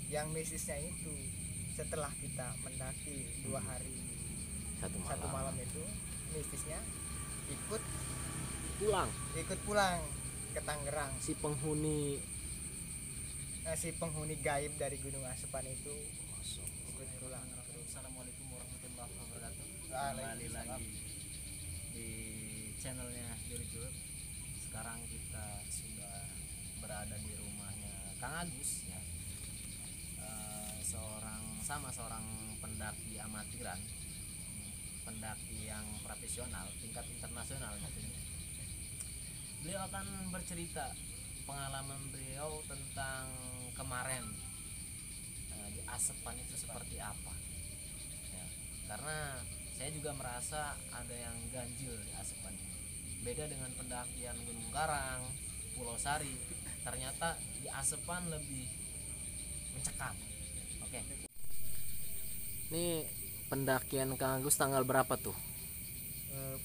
yang mistisnya itu setelah kita mendaki 2 hari satu malam itu, mistisnya ikut pulang ke Tangerang. Si penghuni Gaib dari Gunung Asepan itu ikut pulang. Assalamualaikum warahmatullahi wabarakatuh. Kembali Waalaikumsalam. lagi di channelnya Dirjut. Sekarang kita sudah berada di rumahnya Kang Agus ya. Seorang pendaki amatiran, pendaki yang profesional tingkat internasional gitu. Beliau akan bercerita pengalaman beliau tentang kemarin di Asepan itu seperti apa ya, karena saya juga merasa ada yang ganjil di Asepan ini. Beda dengan pendakian Gunung Karang, Pulau Sari, ternyata di Asepan lebih mencekam. Oke. ini pendakian Kang Agus tanggal berapa tuh?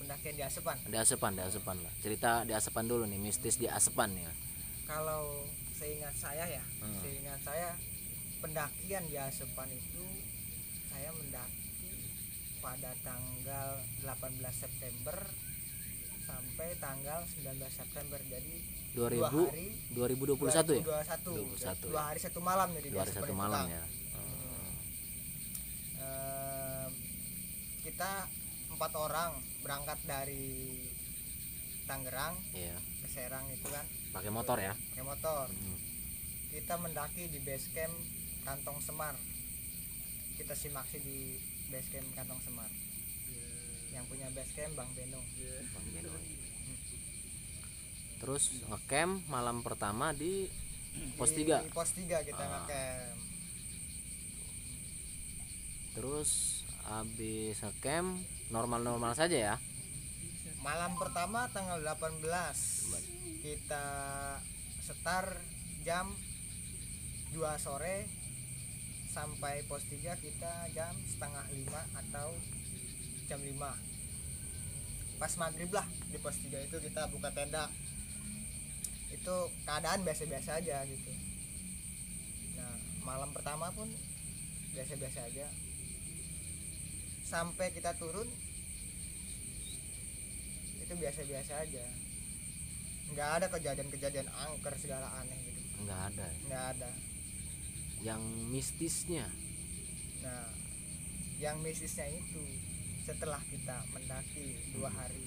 Pendakian di Asepan. Di Asepan lah. Cerita di Asepan dulu nih, mistis di Asepan ya. Kalau seingat saya pendakian di Asepan itu saya mendaki pada tanggal 18 September sampai tanggal 19 September, jadi 2021 ya? 2021 2 hari 1 malam jadi 2 hari 1 malam ya. Kita 4 orang berangkat dari Tangerang Iya. ke Serang itu kan, Pakai motor ya? pakai motor. Kita mendaki di base camp Kantong Semar. Kita simaksi di base camp Kantong Semar. Yang punya base camp Bang Beno. Bang Beno. Terus ngecamp malam pertama di pos 3. Di pos 3 kita ngecamp. Terus habis ngecamp normal-normal saja ya. Malam pertama tanggal 18 kita setar jam 2 sore sampai pos 3 kita jam setengah 5 atau jam 5. Pas maghrib lah di pos 3 itu kita buka tenda. Itu keadaan biasa-biasa aja gitu. Nah, malam pertama pun biasa-biasa aja. Sampai kita turun itu biasa-biasa aja. Nggak ada kejadian-kejadian angker segala aneh gitu. Nggak ada. Yang mistisnya. Nah, yang mistisnya itu setelah kita mendaki 2 hari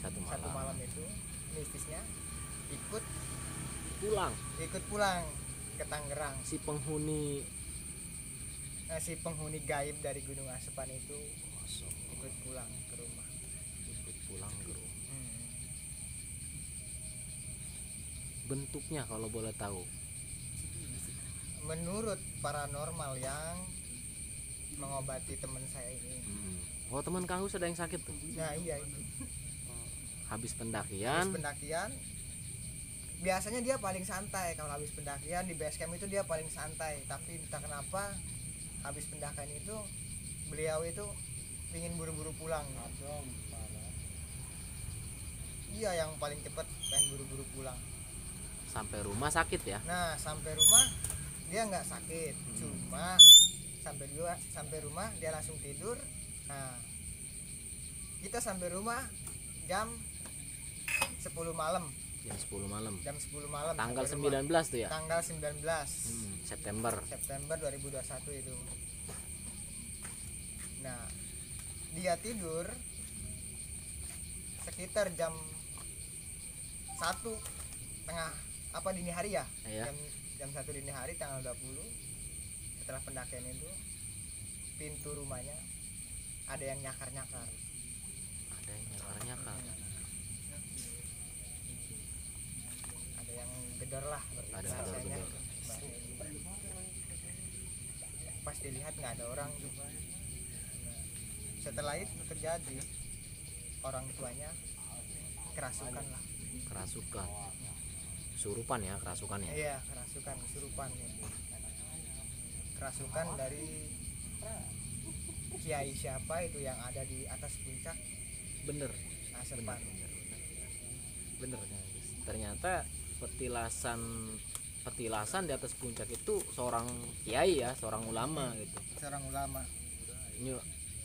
Satu satu malam malam itu, mistisnya ikut pulang ke Tangerang. si penghuni Si penghuni gaib dari Gunung Asepan itu ikut pulang ke rumah. Bentuknya kalau boleh tahu. Menurut paranormal yang mengobati teman saya ini. Oh, teman Kang Agus ada yang sakit tuh. Nah, iya itu. Habis pendakian. Biasanya dia paling santai. Kalau habis pendakian di base camp itu dia paling santai, tapi entah kenapa habis pendakian itu beliau itu ingin buru-buru pulang. Iya, yang paling cepat pengen buru-buru pulang. Sampai rumah sakit ya? Nah, sampai rumah dia nggak sakit, cuma sampai rumah dia langsung tidur. Nah, kita sampai rumah jam 10 malam. Jam 10 malam. Tanggal 19 tuh ya? Tanggal 19 September 2021 itu. Nah, dia tidur sekitar jam 1 dini hari ya? Iya. Jam 1 dini hari tanggal 20 setelah pendakian itu, pintu rumahnya ada yang nyakar-nyakar. Ada yang gedor lah bahasanya. Pas dilihat nggak ada orang tuh. Nah, setelah itu terjadi, orang tuanya kerasukan lah. Kesurupan ya, kerasukan ya? Iya, kesurupan ya. Kerasukan dari kiai siapa itu yang ada di atas puncak Bener Asepan. Ternyata petilasan petilasan di atas puncak itu seorang kiai ya, seorang ulama gitu. seorang ulama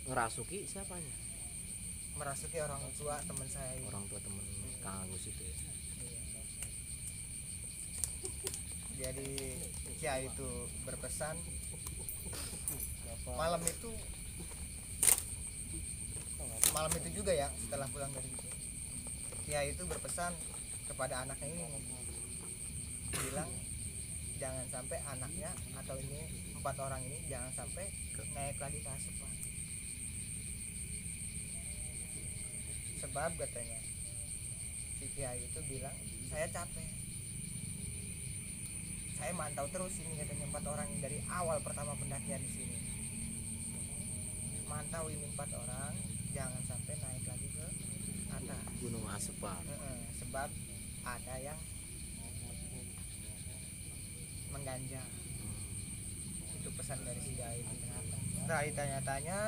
Ngerasuki siapanya? merasuki orang tua teman saya ini. Orang tua temen Kang Agus itu ya. Jadi kiai itu berpesan malam itu juga ya, setelah pulang dari itu kiai itu berpesan kepada anaknya ini, bilang jangan sampai anaknya atau ini 4 orang ini jangan sampai naik lagi ke Asepan. Sebab katanya si kiai itu bilang, saya capek, saya mantau terus ini katanya 4 orang ini dari awal pertama pendakian di sini, mantau ini 4 orang jangan sampai naik lagi ke atas Gunung Asepan. sebab ada yang mengganjal. Itu pesan dari si kiai itu. Setelah ditanya-tanya,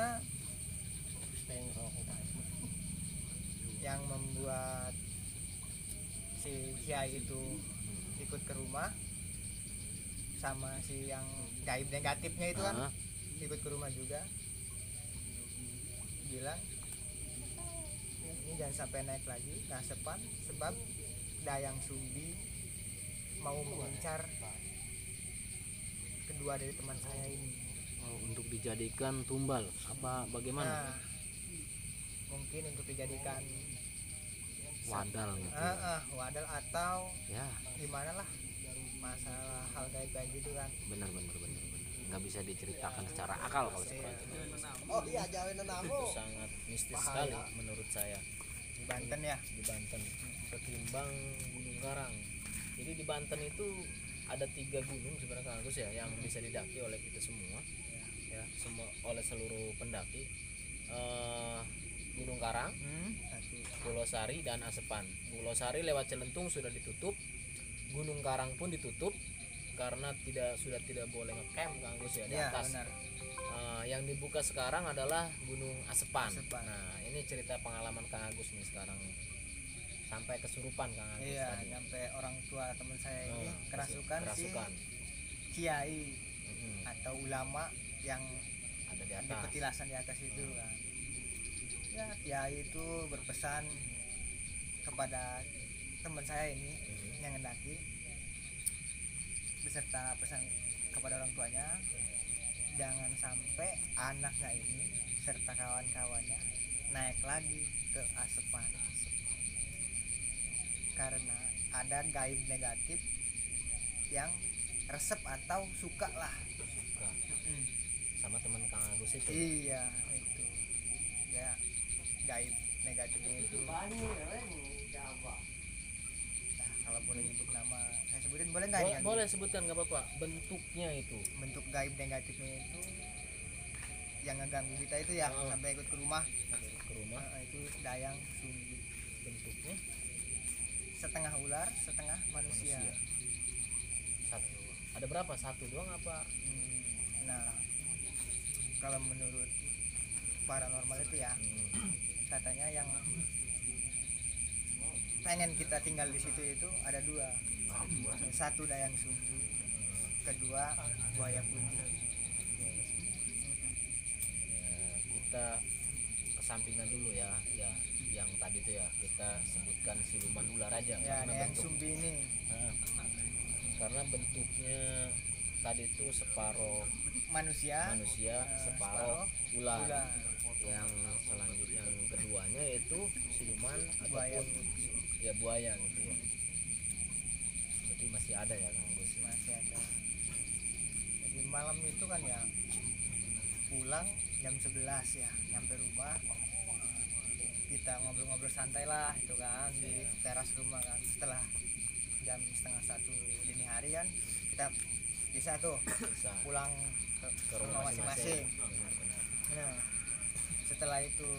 yang membuat si kiai itu ikut ke rumah sama si yang gaib negatifnya itu kan ikut ke rumah juga, bilang ini jangan sampai naik lagi ke Asepan sebab Dayang Sumbi mau mengincar kedua dari teman saya ini. Untuk dijadikan tumbal apa bagaimana? Nah, mungkin untuk dijadikan Wadal gitu. wadal atau Ya, gimana lah, masalah hal kayak gitu kan. benar. Nggak bisa diceritakan secara akal kalau seperti itu. Itu sangat mistis sekali menurut saya Di Banten ya. di Banten ketimbang Gunung Karang. Jadi di Banten itu ada 3 gunung sebenarnya Kang Agus ya yang bisa didaki oleh kita semua ya, semua oleh seluruh pendaki. Gunung Karang, Pulau Sari dan Asepan. Pulau Sari lewat Celentung sudah ditutup, Gunung Karang pun ditutup karena sudah tidak boleh ngecamp Kang Agus ya di atas. Benar. Yang dibuka sekarang adalah Gunung Asepan. Asepan. Nah, ini cerita pengalaman Kang Agus nih sekarang sampai kesurupan Kang Agus Iya, tadi. sampai orang tua teman saya ini kerasukan si kerasukan. kiai Mm-mm. atau ulama yang Ada di di atas. petilasan di atas itu kan. Ya, kiai itu berpesan kepada teman saya ini yang mendaki beserta pesan kepada orang tuanya, jangan sampai anaknya ini serta kawan-kawannya naik lagi ke Asepan karena ada gaib negatif yang resep atau suka lah. Suka. Sama teman Kang Agus itu. Iya, itu ya, gaib negatifnya itu. Nah, kalau boleh nyebut nama saya sebutin boleh nggak? Boleh sebutkan nggak apa-apa. Bentuknya itu. Bentuk gaib negatifnya itu yang ngeganggu kita itu ya, sampai ikut ke rumah. Ke rumah. Itu Dayang Sumbi. Bentuknya Setengah ular, setengah manusia. Satu. Ada berapa? Satu doang apa? Nah, kalau menurut paranormal itu ya, katanya yang pengen kita tinggal di situ itu ada 2. Satu Dayang Sumbi, kedua buaya putih. Kita kesampingan dulu ya yang tadi tuh ya kita sebutkan siluman ular aja Ya, Dayang Sumbi ini karena bentuknya tadi itu separuh manusia, separuh ular. ular. Yang selanjutnya yang keduanya itu siluman Buaya ataupun ya buaya gitu ya. Berarti masih ada ya Kang Agus. Masih ada. Jadi malam itu kan ya pulang jam 11 ya, nyampe rumah kita ngobrol-ngobrol santai lah itu kan di teras rumah kan. Setelah jam 12:30 dini hari kan kita bisa tuh Bisa pulang ke rumah masing-masing. Nah, setelah itu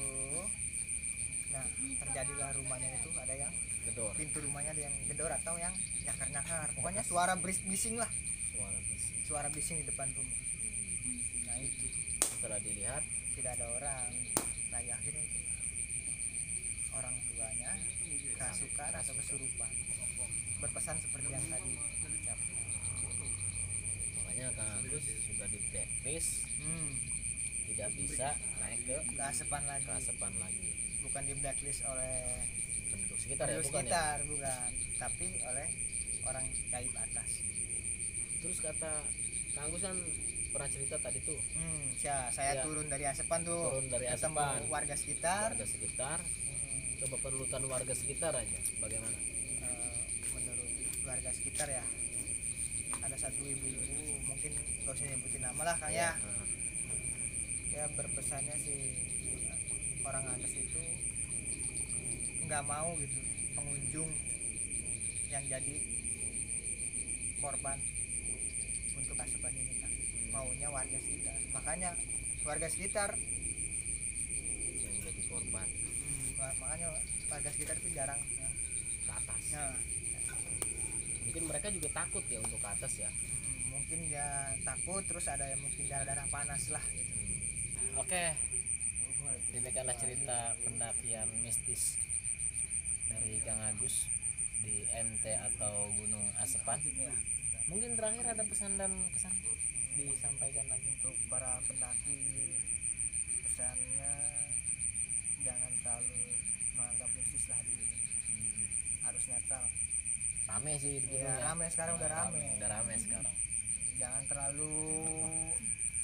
terjadilah rumahnya itu ada yang gedor, pintu rumahnya ada yang gedor atau yang nyakar-nyakar, pokoknya suara bising lah, suara bising. suara bising di depan rumah. Nah itu Setelah dilihat tidak ada orang. Nah yakin itu orang tuanya kerasukan atau kesurupan, berpesan seperti yang tadi diucapkan. sudah di blacklist, Hmm, tidak bisa naik ke keasepan lagi. keasepan lagi. Bukan di blacklist oleh Penduduk sekitar ya, penduduk bukan ya? sekitar, bukan, tapi oleh orang gaib atas. Terus kata Kang Agus kan pernah cerita tadi tuh, Saya Ya. turun dari asepan tuh, Turun dari ketemu asepan. warga sekitar. warga sekitar, Hmm, coba penurutan warga sekitar aja bagaimana? menurut warga sekitar ya, ada satu ibu-ibu, mungkin gak usah nyebutin nama lah Kang ya. Nah, Ya berpesannya si orang atas itu nggak mau gitu pengunjung yang jadi korban untuk asepan ini Kang. Maunya warga sekitar, makanya warga sekitar yang jadi korban makanya warga sekitar itu jarang yang ke atas. nah, Mungkin mereka juga takut ya untuk ke atas ya. mungkin ya takut, terus ada yang mungkin darah-darah panas lah gitu. Oke, demikianlah cerita pendakian mistis dari Kang Agus di NT atau Gunung Asepan. Ya, Mungkin terakhir ada pesan dan kesan disampaikan lagi. untuk para pendaki, pesannya jangan terlalu menganggap mistis lah di sini, harus netral. Rame sih di gunung Iya, ya. rame sekarang, udah rame. Udah rame sekarang. Jangan terlalu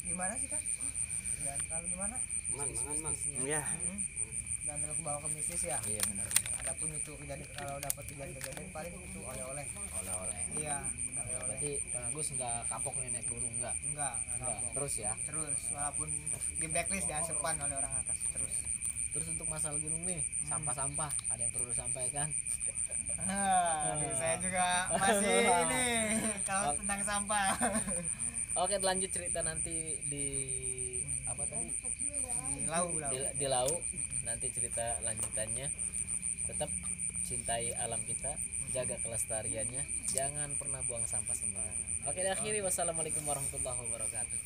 gimana sih Kan, jangan terlalu gimana. Ya. Jangan terlalu bawa ke mistis ya. Iya benar. Adapun itu kalau dapat kejadian paling itu oleh-oleh. Oleh-oleh. Iya, oleh-oleh. Berarti Kang Agus nggak kapok nih naik gunung nggak? Enggak kapok. Terus ya. Terus walaupun di blacklist di asepan oleh orang atas terus. Terus untuk masalah gunung nih, sampah-sampah ada yang perlu disampaikan? Aduh, saya juga masih ini kalau tentang sampah. Oke, lanjut cerita nanti di apa tadi? Di lau. Di lau. Nanti cerita lanjutannya. Tetap cintai alam kita, jaga kelestariannya, jangan pernah buang sampah sembarangan. Oke, akhiri wassalamualaikum warahmatullahi wabarakatuh.